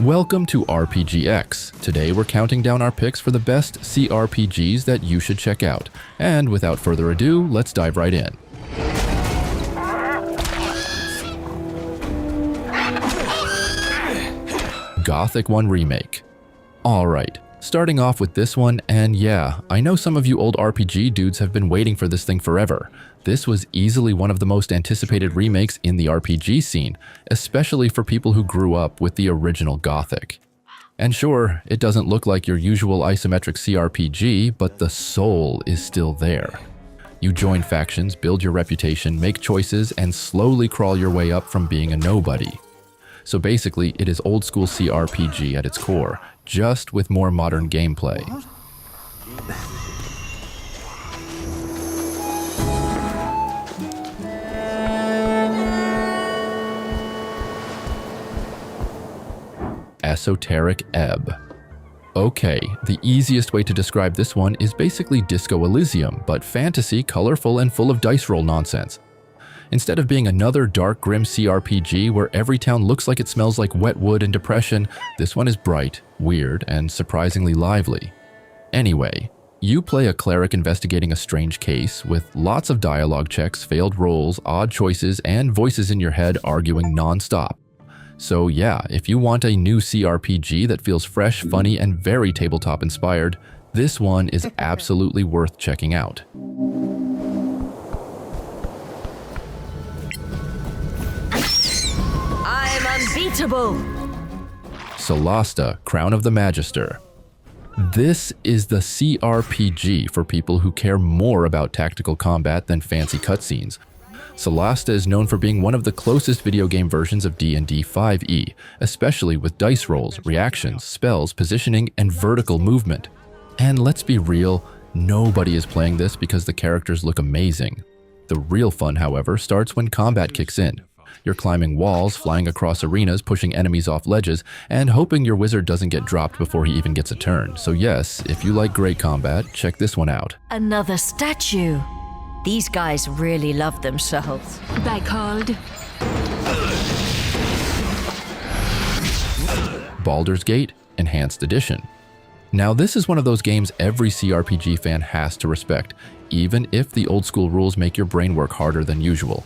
Welcome to RPGX. Today we're counting down our picks for the best CRPGs that you should check out. And without further ado, let's dive right in. Gothic 1 Remake. Alright, starting off with this one, and yeah, I know some of you old RPG dudes have been waiting for this thing forever. This was easily one of the most anticipated remakes in the RPG scene, especially for people who grew up with the original Gothic. And sure, it doesn't look like your usual isometric CRPG, but the soul is still there. You join factions, build your reputation, make choices, and slowly crawl your way up from being a nobody. So basically, it is old school CRPG at its core, just with more modern gameplay. Esoteric Ebb. Okay, the easiest way to describe this one is basically Disco Elysium, but fantasy, colorful, and full of dice roll nonsense. Instead of being another dark, grim CRPG where every town looks like it smells like wet wood and depression, this one is bright, weird, and surprisingly lively. Anyway, you play a cleric investigating a strange case with lots of dialogue checks, failed rolls, odd choices, and voices in your head arguing non-stop. So yeah, if you want a new CRPG that feels fresh, funny, and very tabletop inspired, this one is absolutely worth checking out. I'm unbeatable! Solasta, Crown of the Magister. This is the CRPG for people who care more about tactical combat than fancy cutscenes. Solasta is known for being one of the closest video game versions of D&D 5e, especially with dice rolls, reactions, spells, positioning, and vertical movement. And let's be real, nobody is playing this because the characters look amazing. The real fun, however, starts when combat kicks in. You're climbing walls, flying across arenas, pushing enemies off ledges, and hoping your wizard doesn't get dropped before he even gets a turn. So yes, if you like great combat, check this one out. Another statue. These guys really love themselves. By called. Baldur's Gate Enhanced Edition. Now this is one of those games every CRPG fan has to respect, even if the old school rules make your brain work harder than usual.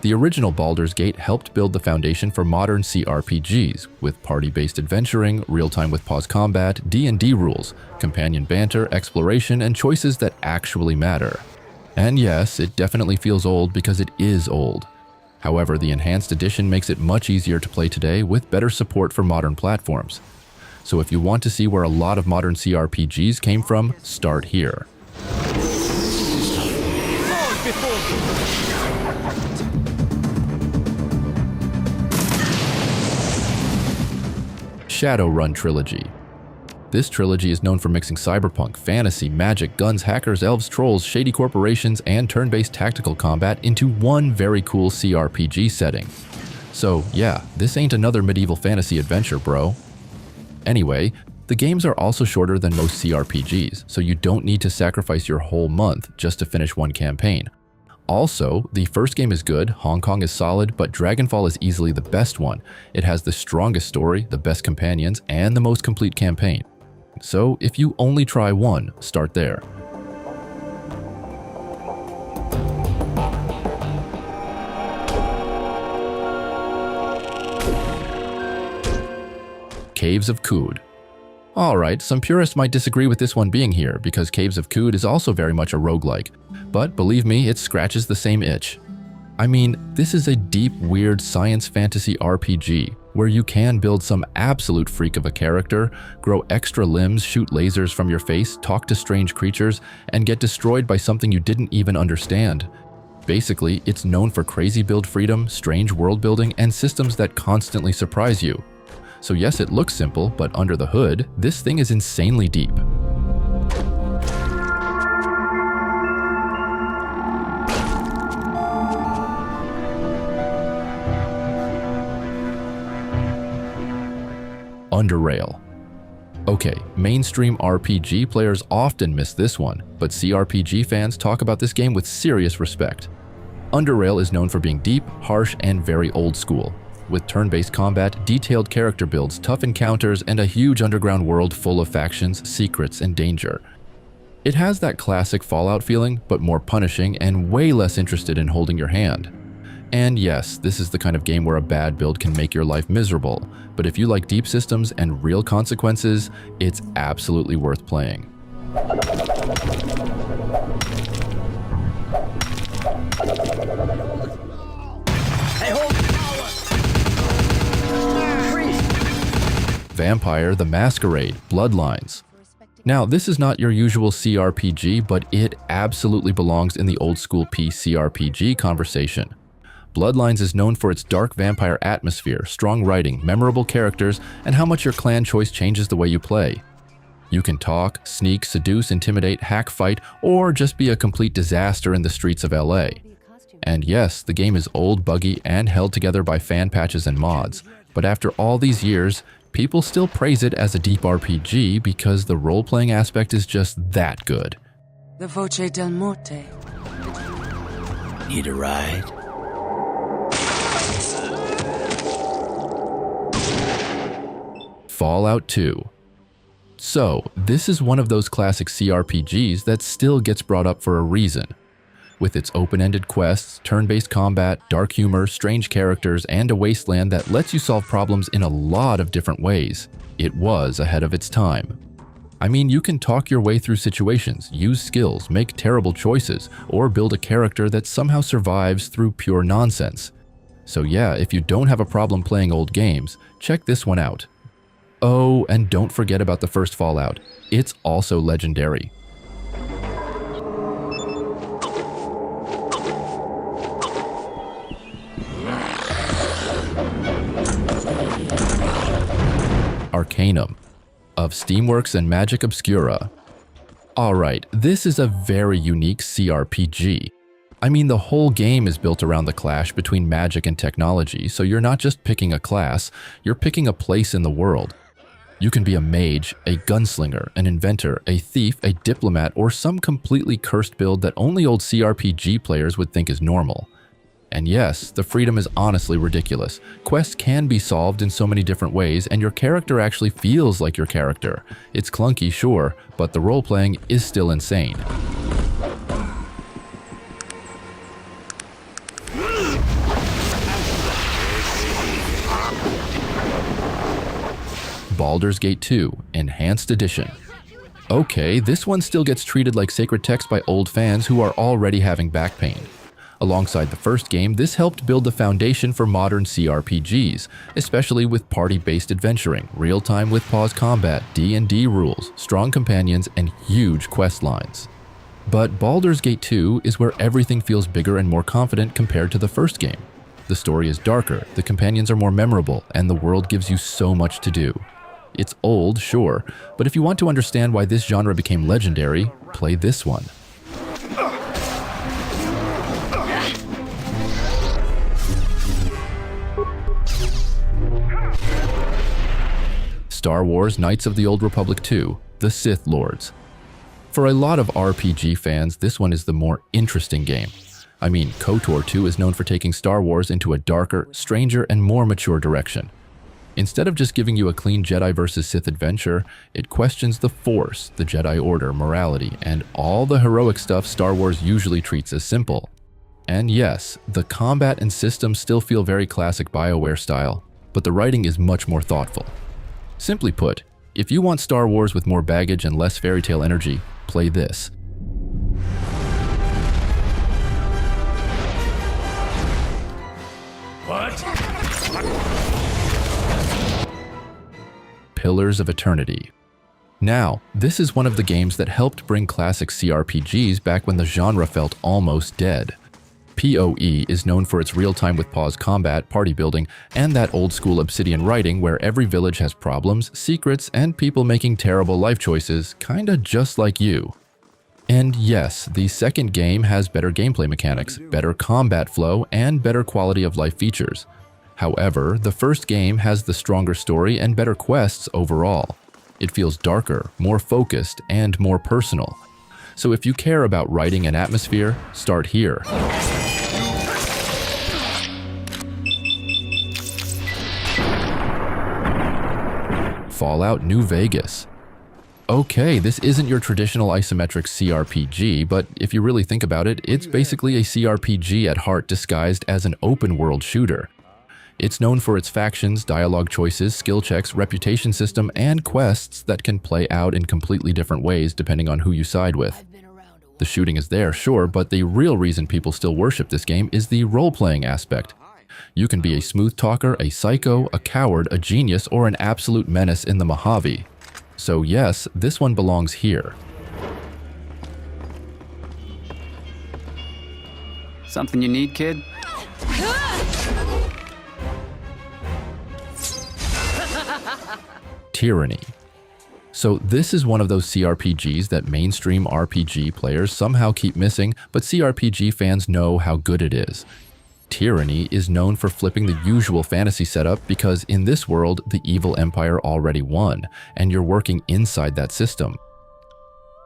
The original Baldur's Gate helped build the foundation for modern CRPGs, with party-based adventuring, real-time with pause combat, D&D rules, companion banter, exploration, and choices that actually matter. And yes, it definitely feels old because it is old. However, the Enhanced Edition makes it much easier to play today with better support for modern platforms. So if you want to see where a lot of modern CRPGs came from, start here. Shadowrun Trilogy. This trilogy is known for mixing cyberpunk, fantasy, magic, guns, hackers, elves, trolls, shady corporations, and turn-based tactical combat into one very cool CRPG setting. So yeah, this ain't another medieval fantasy adventure, bro. Anyway, the games are also shorter than most CRPGs, so you don't need to sacrifice your whole month just to finish one campaign. Also, the first game is good, Hong Kong is solid, but Dragonfall is easily the best one. It has the strongest story, the best companions, and the most complete campaign. So if you only try one, start there. Caves of Qud. Alright, some purists might disagree with this one being here, because Caves of Qud is also very much a roguelike. But believe me, it scratches the same itch. I mean, this is a deep, weird science fantasy RPG, where you can build some absolute freak of a character, grow extra limbs, shoot lasers from your face, talk to strange creatures, and get destroyed by something you didn't even understand. Basically, it's known for crazy build freedom, strange world building, and systems that constantly surprise you. So yes, it looks simple, but under the hood, this thing is insanely deep. Underrail. Okay, mainstream RPG players often miss this one, but CRPG fans talk about this game with serious respect. Underrail is known for being deep, harsh, and very old school. with turn-based combat, detailed character builds, tough encounters, and a huge underground world full of factions, secrets, and danger. It has that classic Fallout feeling, but more punishing and way less interested in holding your hand. And yes, this is the kind of game where a bad build can make your life miserable, but if you like deep systems and real consequences, it's absolutely worth playing. Vampire: The Masquerade, Bloodlines. Now, this is not your usual CRPG, but it absolutely belongs in the old school CRPG conversation. Bloodlines is known for its dark vampire atmosphere, strong writing, memorable characters, and how much your clan choice changes the way you play. You can talk, sneak, seduce, intimidate, hack, fight, or just be a complete disaster in the streets of LA. And yes, the game is old, buggy, and held together by fan patches and mods, but after all these years, people still praise it as a deep RPG because the role-playing aspect is just that good. The Voce del Morte. Need a ride? Fallout 2. So, this is one of those classic CRPGs that still gets brought up for a reason. With its open-ended quests, turn-based combat, dark humor, strange characters, and a wasteland that lets you solve problems in a lot of different ways, it was ahead of its time. I mean, you can talk your way through situations, use skills, make terrible choices, or build a character that somehow survives through pure nonsense. So yeah, if you don't have a problem playing old games, check this one out. Oh, and don't forget about the first Fallout. It's also legendary. Arcanum, of Steamworks and Magick Obscura. Alright, this is a very unique CRPG. I mean, the whole game is built around the clash between magic and technology, so you're not just picking a class, you're picking a place in the world. You can be a mage, a gunslinger, an inventor, a thief, a diplomat, or some completely cursed build that only old CRPG players would think is normal. And yes, the freedom is honestly ridiculous. Quests can be solved in so many different ways, and your character actually feels like your character. It's clunky, sure, but the role-playing is still insane. Baldur's Gate 2, Enhanced Edition. Okay, this one still gets treated like sacred text by old fans who are already having back pain. Alongside the first game, this helped build the foundation for modern CRPGs, especially with party-based adventuring, real-time with pause combat, D&D rules, strong companions, and huge quest lines. But Baldur's Gate 2 is where everything feels bigger and more confident compared to the first game. The story is darker, the companions are more memorable, and the world gives you so much to do. It's old, sure, but if you want to understand why this genre became legendary, play this one. Star Wars: Knights of the Old Republic 2, The Sith Lords. For a lot of RPG fans, this one is the more interesting game. I mean, KOTOR 2 is known for taking Star Wars into a darker, stranger, and more mature direction. Instead of just giving you a clean Jedi versus Sith adventure, it questions the Force, the Jedi Order, morality, and all the heroic stuff Star Wars usually treats as simple. And yes, the combat and systems still feel very classic BioWare style, but the writing is much more thoughtful. Simply put, if you want Star Wars with more baggage and less fairy tale energy, play this. Pillars of Eternity. Now, this is one of the games that helped bring classic CRPGs back when the genre felt almost dead. PoE is known for its real-time with pause combat, party building, and that old-school Obsidian writing where every village has problems, secrets, and people making terrible life choices, kinda just like you. And yes, the second game has better gameplay mechanics, better combat flow, and better quality of life features. However, the first game has the stronger story and better quests overall. It feels darker, more focused, and more personal. So if you care about writing and atmosphere, start here. Fallout New Vegas. Okay, this isn't your traditional isometric CRPG, but if you really think about it, it's basically a CRPG at heart disguised as an open-world shooter. It's known for its factions, dialogue choices, skill checks, reputation system, and quests that can play out in completely different ways depending on who you side with. The shooting is there, sure, but the real reason people still worship this game is the role-playing aspect. You can be a smooth talker, a psycho, a coward, a genius, or an absolute menace in the Mojave. So yes, this one belongs here. Something you need, kid? Tyranny. So this is one of those CRPGs that mainstream RPG players somehow keep missing, but CRPG fans know how good it is. Tyranny is known for flipping the usual fantasy setup because in this world, the evil empire already won, and you're working inside that system.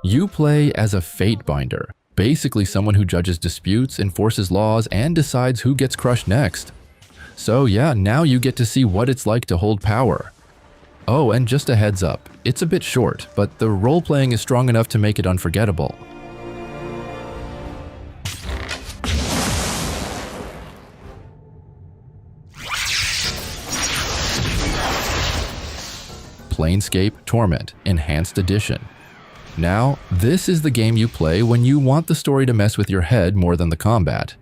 You play as a fate binder, basically someone who judges disputes, enforces laws, and decides who gets crushed next. So yeah, now you get to see what it's like to hold power. Oh, and just a heads up, it's a bit short, but the role-playing is strong enough to make it unforgettable. Planescape Torment Enhanced Edition. Now, this is the game you play when you want the story to mess with your head more than the combat.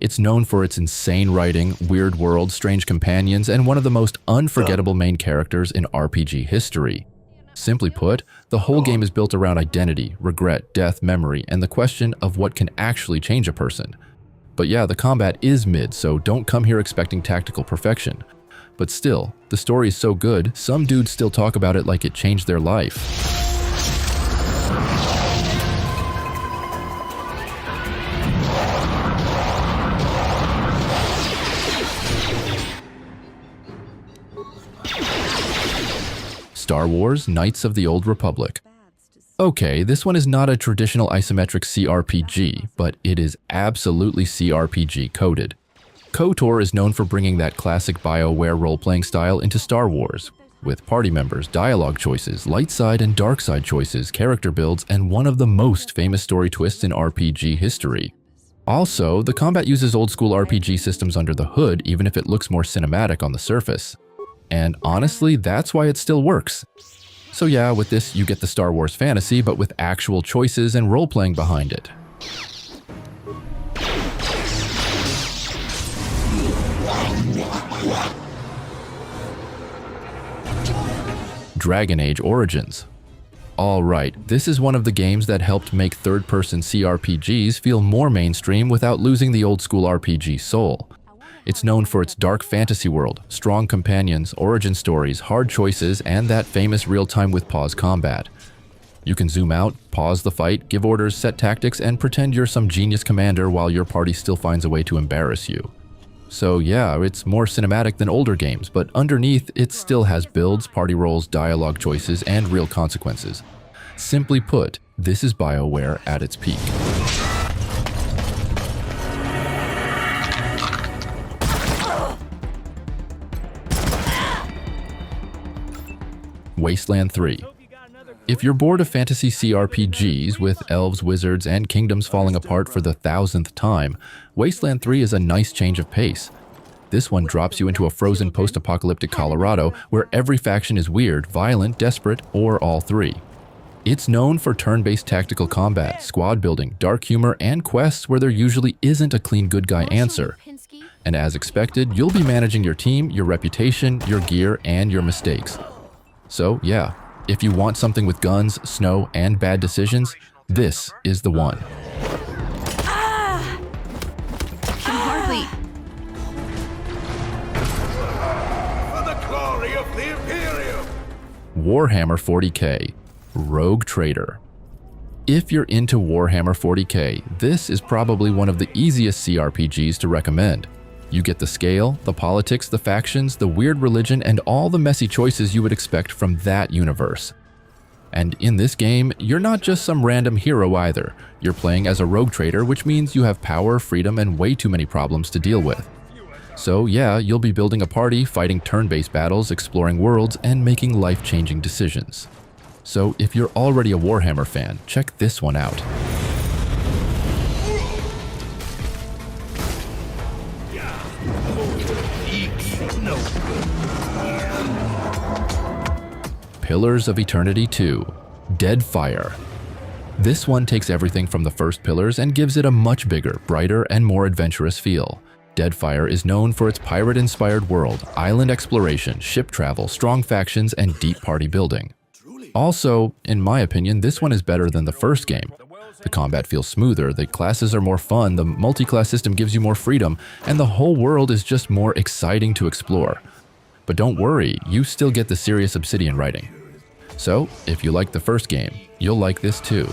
It's known for its insane writing, weird world, strange companions, and one of the most unforgettable main characters in RPG history. Simply put, the whole game is built around identity, regret, death, memory, and the question of what can actually change a person. But yeah, the combat is mid, so don't come here expecting tactical perfection. But still, the story is so good, some dudes still talk about it like it changed their life. Star Wars Knights of the Old Republic. Okay, this one is not a traditional isometric CRPG, but it is absolutely CRPG coded. KOTOR is known for bringing that classic BioWare role-playing style into Star Wars, with party members, dialogue choices, light side and dark side choices, character builds, and one of the most famous story twists in RPG history. Also, the combat uses old-school RPG systems under the hood, even if it looks more cinematic on the surface. And honestly, that's why it still works. So yeah, with this you get the Star Wars fantasy, but with actual choices and role-playing behind it. Dragon Age Origins. Alright, this is one of the games that helped make third-person CRPGs feel more mainstream without losing the old-school RPG soul. It's known for its dark fantasy world, strong companions, origin stories, hard choices, and that famous real-time with pause combat. You can zoom out, pause the fight, give orders, set tactics, and pretend you're some genius commander while your party still finds a way to embarrass you. So yeah, it's more cinematic than older games, but underneath it still has builds, party roles, dialogue choices, and real consequences. Simply put, this is BioWare at its peak. Wasteland 3. If you're bored of fantasy CRPGs with elves, wizards, and kingdoms falling apart for the 1000th time, Wasteland 3 is a nice change of pace. This one drops you into a frozen post-apocalyptic Colorado where every faction is weird, violent, desperate, or all three. It's known for turn-based tactical combat, squad building, dark humor, and quests where there usually isn't a clean good guy answer. And as expected, you'll be managing your team, your reputation, your gear, and your mistakes. So yeah, if you want something with guns, snow, and bad decisions, this is the one. Can hardly. For the glory of the Imperium! Warhammer 40k, Rogue Trader. If you're into Warhammer 40k, this is probably one of the easiest CRPGs to recommend. You get the scale, the politics, the factions, the weird religion, and all the messy choices you would expect from that universe. And in this game, you're not just some random hero either. You're playing as a rogue trader, which means you have power, freedom, and way too many problems to deal with. So yeah, you'll be building a party, fighting turn-based battles, exploring worlds, and making life-changing decisions. So if you're already a Warhammer fan, check this one out. Pillars of Eternity 2, Deadfire. This one takes everything from the first Pillars and gives it a much bigger, brighter, and more adventurous feel. Deadfire is known for its pirate-inspired world, island exploration, ship travel, strong factions, and deep party building. Also, in my opinion, this one is better than the first game. The combat feels smoother, the classes are more fun, the multi-class system gives you more freedom, and the whole world is just more exciting to explore. But don't worry, you still get the serious Obsidian writing. So, if you like the first game, you'll like this too.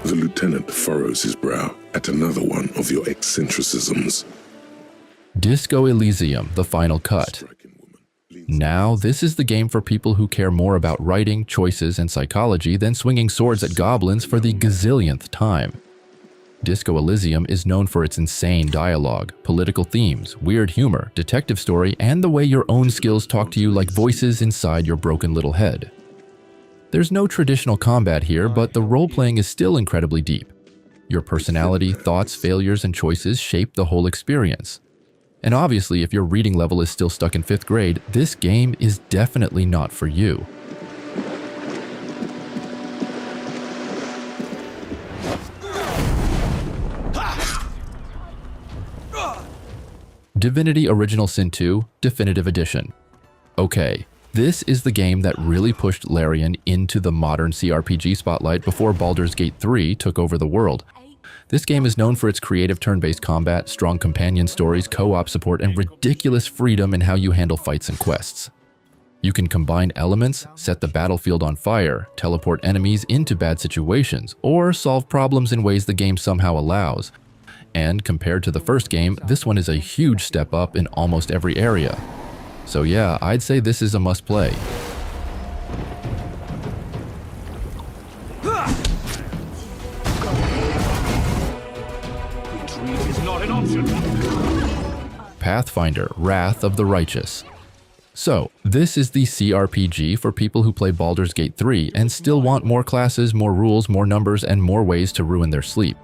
The lieutenant furrows his brow at another one of your eccentricisms. Disco Elysium, the final cut. Now, this is the game for people who care more about writing, choices, and psychology than swinging swords at goblins for the gazillionth time. Disco Elysium is known for its insane dialogue, political themes, weird humor, detective story, and the way your own skills talk to you like voices inside your broken little head. There's no traditional combat here, but the role-playing is still incredibly deep. Your personality, thoughts, failures, and choices shape the whole experience. And obviously, if your reading level is still stuck in 5th grade, this game is definitely not for you. Divinity Original Sin 2 Definitive Edition. Okay, this is the game that really pushed Larian into the modern CRPG spotlight before Baldur's Gate 3 took over the world. This game is known for its creative turn-based combat, strong companion stories, co-op support, and ridiculous freedom in how you handle fights and quests. You can combine elements, set the battlefield on fire, teleport enemies into bad situations, or solve problems in ways the game somehow allows. And compared to the first game, this one is a huge step up in almost every area. So yeah, I'd say this is a must-play. Retreat is not an option. Pathfinder, Wrath of the Righteous. So, this is the CRPG for people who play Baldur's Gate 3 and still want more classes, more rules, more numbers, and more ways to ruin their sleep.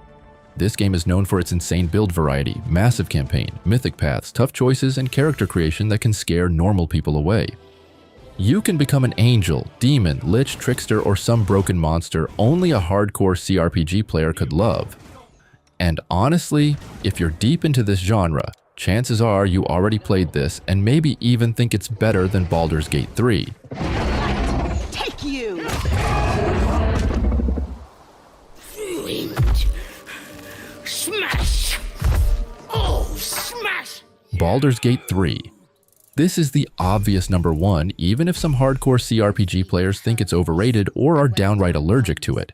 This game is known for its insane build variety, massive campaign, mythic paths, tough choices, and character creation that can scare normal people away. You can become an angel, demon, lich, trickster, or some broken monster only a hardcore CRPG player could love. And honestly, if you're deep into this genre, chances are you already played this and maybe even think it's better than Baldur's Gate 3. Take you! Smash! Oh, smash! Baldur's Gate 3. This is the obvious number one, even if some hardcore CRPG players think it's overrated or are downright allergic to it.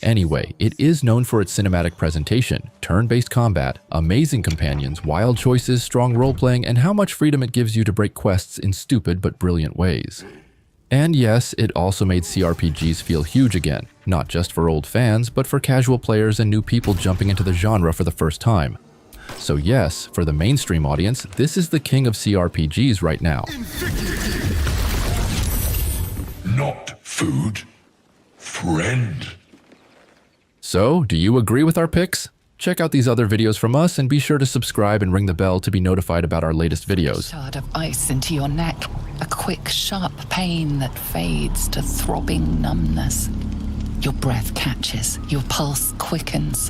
Anyway, it is known for its cinematic presentation, turn-based combat, amazing companions, wild choices, strong role-playing, and how much freedom it gives you to break quests in stupid but brilliant ways. And yes, it also made CRPGs feel huge again, not just for old fans, but for casual players and new people jumping into the genre for the first time. So yes, for the mainstream audience, this is the king of CRPGs right now. Not food. Friend. So, do you agree with our picks? Check out these other videos from us and be sure to subscribe and ring the bell to be notified about our latest videos. Shard of ice into your neck, a quick, sharp pain that fades to throbbing numbness. Your breath catches, your pulse quickens,